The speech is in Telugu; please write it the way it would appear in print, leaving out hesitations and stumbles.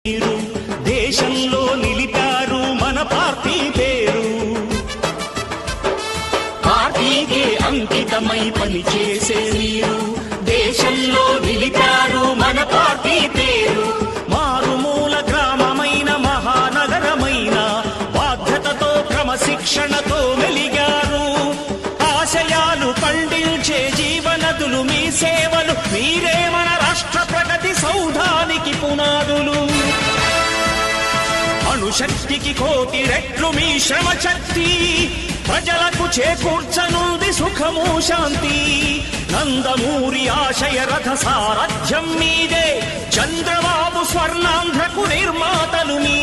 మీరు దేశంలో నిలిపారు మన పార్టీ పేరు. పార్టీకే అంకితమై పనిచేసే మీరు దేశంలో నిలిపారు మన పార్టీ పేరు. మారుమూల గ్రామమైన మహానగరమైన బాధ్యతతో క్రమశిక్షణతో వెలిగారు. ఆశయాలు పండించే జీవనదులు మీ సేవలు, మీరే మన రాష్ట్ర ప్రగతి సౌధానికి పునాదులు. అణుశక్తికి కోటి రెట్లు మీ శ్రమ శక్తి, ప్రజలకు చేకూర్చనుంది సుఖము శాంతి. నందమూరి ఆశయ రథ సారథ్యం మీదే, చంద్రబాబు స్వర్ణాంధ్రకు నిర్మాతలు మీ